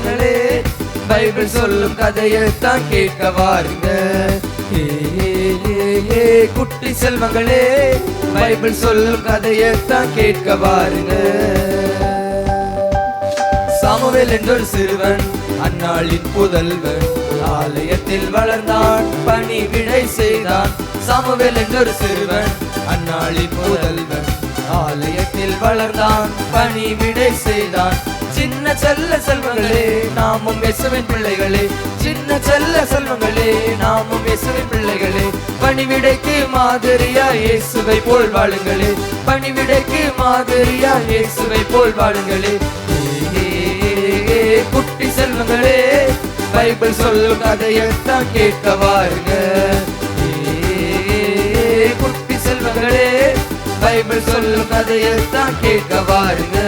செல்வங்களே, பைபிள் சொல்லும் கதையைத்தான் கேட்க வாருங்க. குட்டி செல்வங்களே, பைபிள் சொல்லும் கதையைத்தான் கேட்க வாருங்க. சாமுவேல் என்றொரு சிறுவன், அந்நாளின் புதல்வன், ஆலயத்தில் வளர்ந்தான், பணிவிடை செய்தான். சாமுவேல் என்றொரு சிறுவன், அந்நாளின் புதல்வன், ஆலயத்தில் வளர்ந்தான், பணிவிடை செய்தான். சின்ன செல்ல செல்வங்களே, நாமும் இயேசுவின் பிள்ளைகளே. சின்ன செல்ல செல்வங்களே, நாமும் இயேசுவின் பிள்ளைகளே. பணிவிடைக்கு மாதிரியா இயேசுவை போல் வாழுங்களே. பணிவிடைக்கு மாதிரியா இயேசுவை போல் வாழுங்களே. குட்டி செல்வங்களே, பைபிள் சொல்லும் கதையைத்தான் கேட்க வாருங்க. குட்டி செல்வங்களே, பைபிள் சொல்லும் கதையைத்தான் கேட்க வாருங்க.